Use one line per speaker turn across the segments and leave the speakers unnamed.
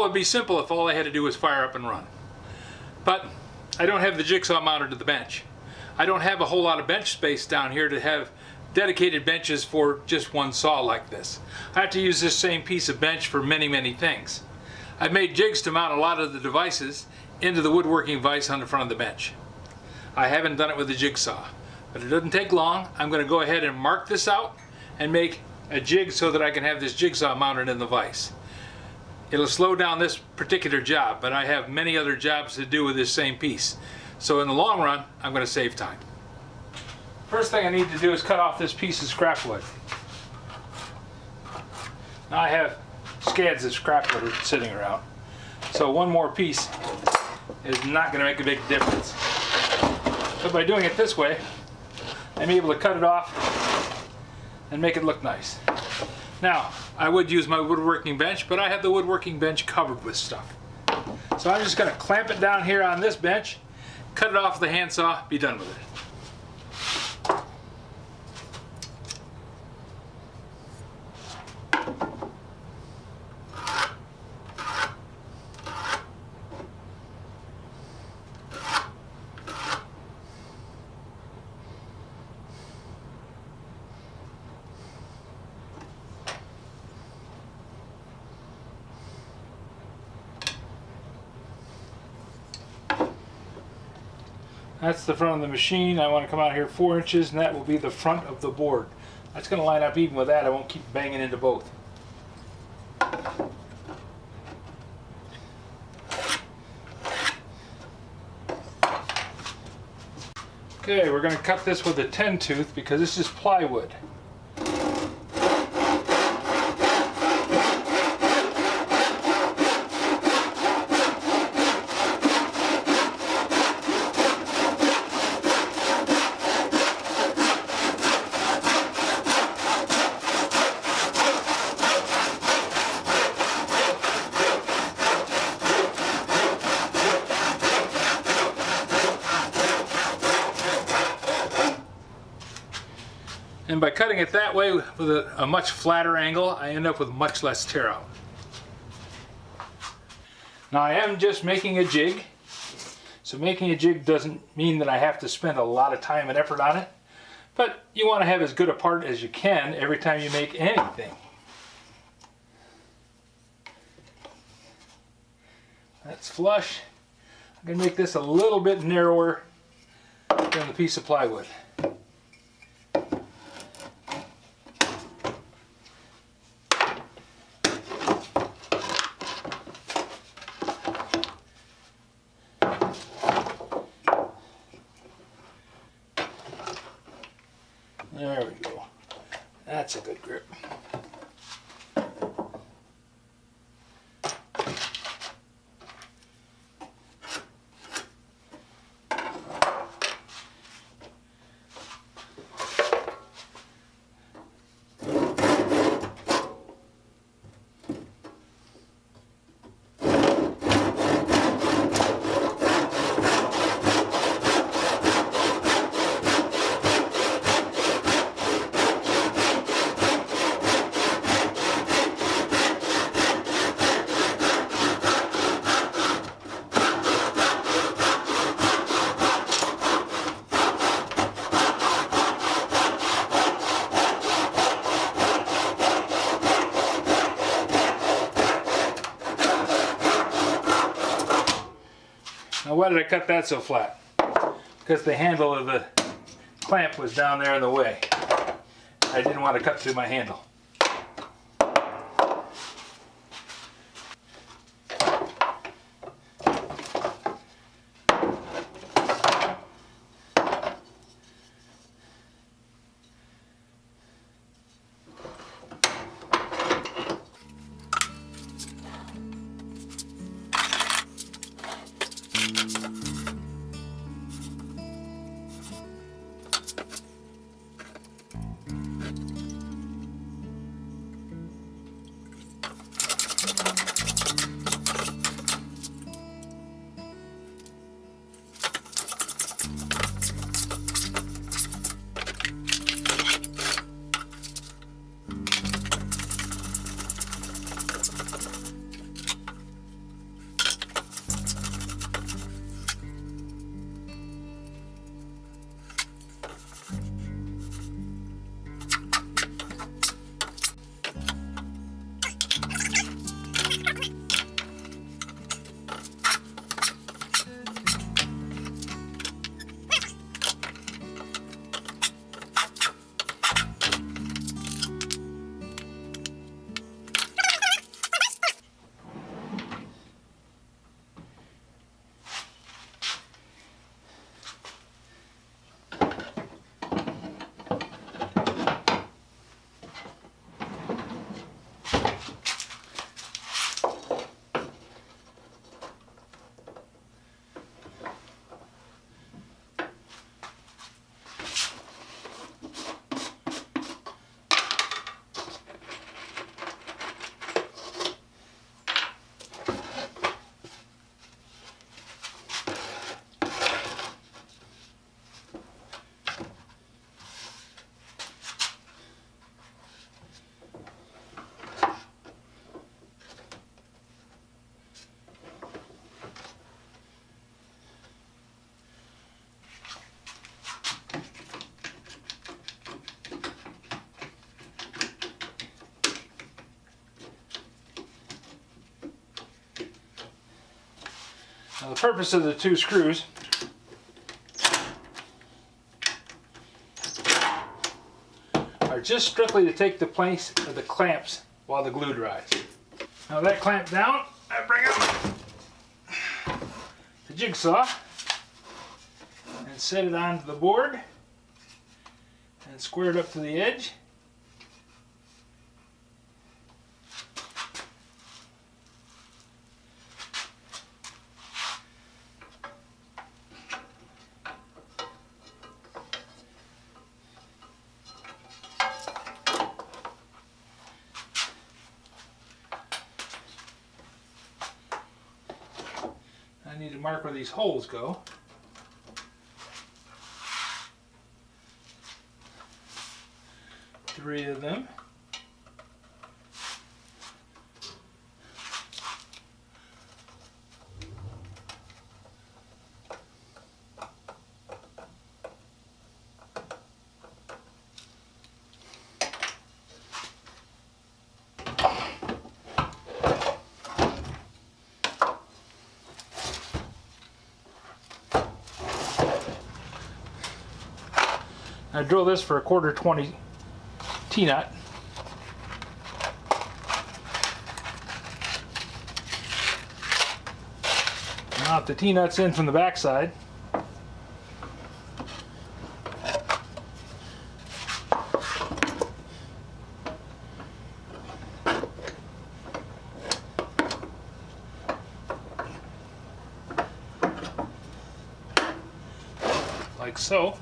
would be simple if all I had to do was fire up and run. But I don't have the jigsaw mounted to the bench. I don't have a whole lot of bench space down here to have dedicated benches for just one saw like this. I have to use this same piece of bench for many things. I've made jigs to mount a lot of the devices into the woodworking vise on the front of the bench. I haven't done it with a jigsaw, but it doesn't take long. I'm going to go ahead and mark this out and make a jig so that I can have this jigsaw mounted in the vise. It'll slow down this particular job, but I have many other jobs to do with this same piece. So in the long run, I'm going to save time. First thing I need to do is cut off this piece of scrap wood. Now I have scads of scrap wood sitting around, so one more piece is not going to make a big difference. But by doing it this way, I'm able to cut it off and make it look nice. Now, I would use my woodworking bench, but I have the woodworking bench covered with stuff. So I'm just going to clamp it down here on this bench, cut it off with the handsaw, be done with it. That's the front of the machine. I want to come out here 4 inches, and that will be the front of the board. That's going to line up even with that. I won't keep banging into both. Okay, we're going to cut this with a 10 tooth because this is plywood. And by cutting it that way with a much flatter angle, I end up with much less tear out. Now I am just making a jig, so making a jig doesn't mean that I have to spend a lot of time and effort on it, but you want to have as good a part as you can every time you make anything. That's flush. I'm going to make this a little bit narrower than the piece of plywood. There we go. That's a good grip. Now why did I cut that so flat? Because the handle of the clamp was down there in the way. I didn't want to cut through my handle. Now, the purpose of the two screws are just strictly to take the place of the clamps while the glue dries. Now that clamp down, I bring out the jigsaw and set it onto the board and square it up to the edge. I need to mark where these holes go. Three of them. I drill this for a 1/4 T-nut. Mount the T-nuts in from the back side. Like so.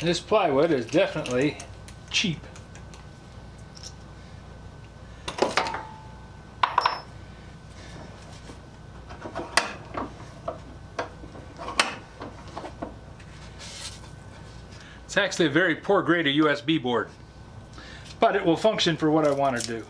This plywood is definitely cheap. It's actually a very poor grade of USB board, but it will function for what I want to do.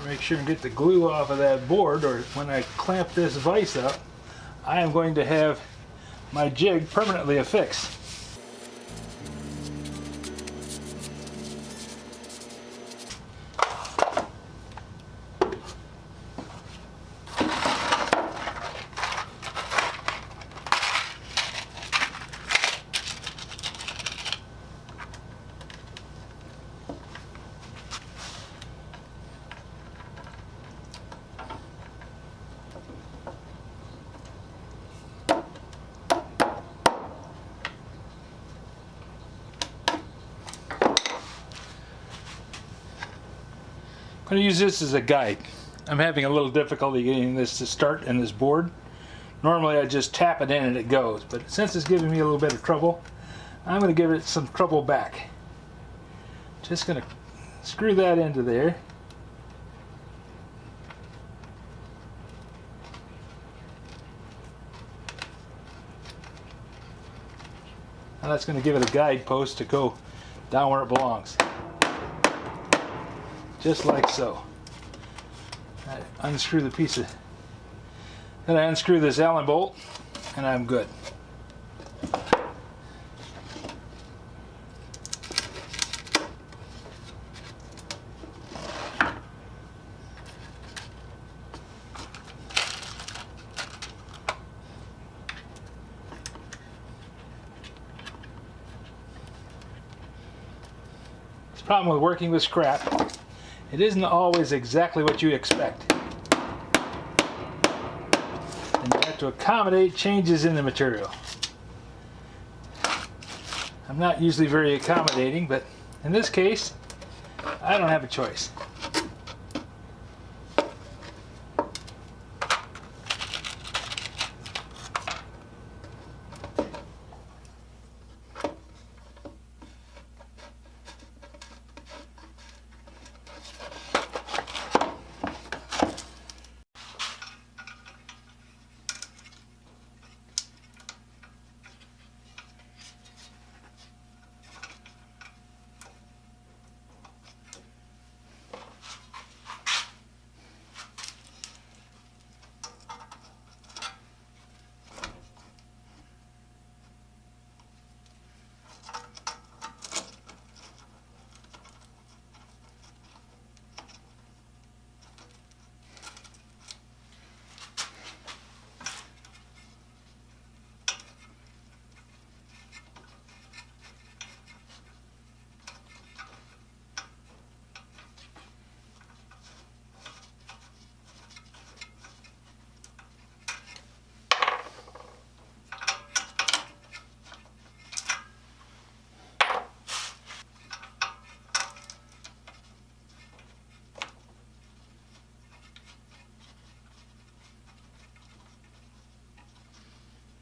Make sure and get the glue off of that board, or when I clamp this vise up, I am going to have my jig permanently affixed. I'm going to use this as a guide. I'm having a little difficulty getting this to start in this board. Normally I just tap it in and it goes, but since it's giving me a little bit of trouble, I'm going to give it some trouble back. Just going to screw that into there. Now that's going to give it a guide post to go down where it belongs. Just like so. I unscrew the piece of, then I unscrew this Allen bolt, and I'm good. The problem with working with scrap It isn't always exactly what you expect. And you have to accommodate changes in the material. I'm not usually very accommodating, but in this case, I don't have a choice.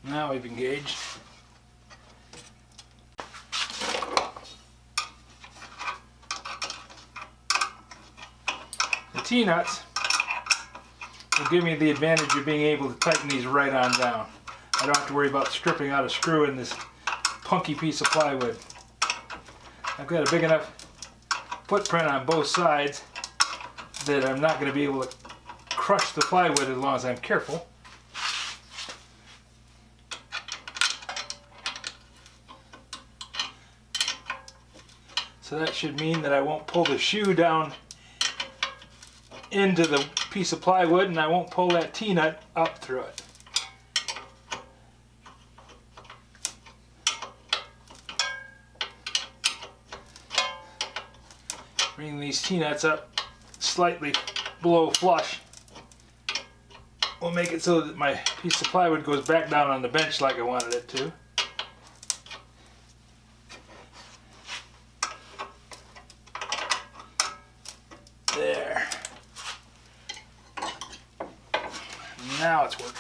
Now we've engaged. The T-nuts will give me the advantage of being able to tighten these right on down. I don't have to worry about stripping out a screw in this punky piece of plywood. I've got a big enough footprint on both sides that I'm not going to be able to crush the plywood as long as I'm careful. So that should mean that I won't pull the shoe down into the piece of plywood, and I won't pull that T-nut up through it. Bring these T-nuts up slightly below flush will make it so that my piece of plywood goes back down on the bench like I wanted it to. There. Now it's working.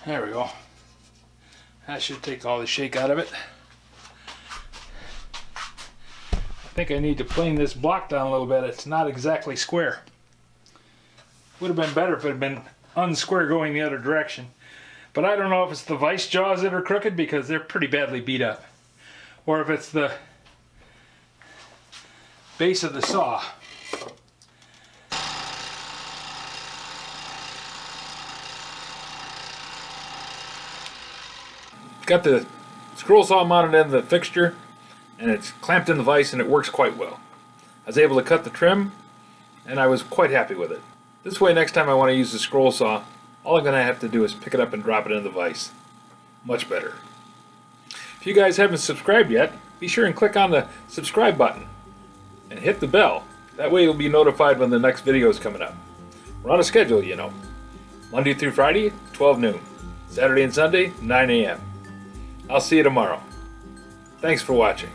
There we go. That should take all the shake out of it. I think I need to plane this block down a little bit. It's not exactly square. Would have been better if it had been unsquare going the other direction. But I don't know if it's the vice jaws that are crooked because they're pretty badly beat up, or if it's the base of the saw. Got the scroll saw mounted in the fixture, and it's clamped in the vise, and it works quite well. I was able to cut the trim, and I was quite happy with it. This way, next time I want to use the scroll saw, all I'm going to have to do is pick it up and drop it in the vise. much better. If you guys haven't subscribed yet, be sure and click on the subscribe button and hit the bell. That way you'll be notified when the next video is coming up. We're on a schedule, you know. Monday through Friday, 12 noon. Saturday and Sunday, 9 a.m. I'll see you tomorrow. Thanks for watching.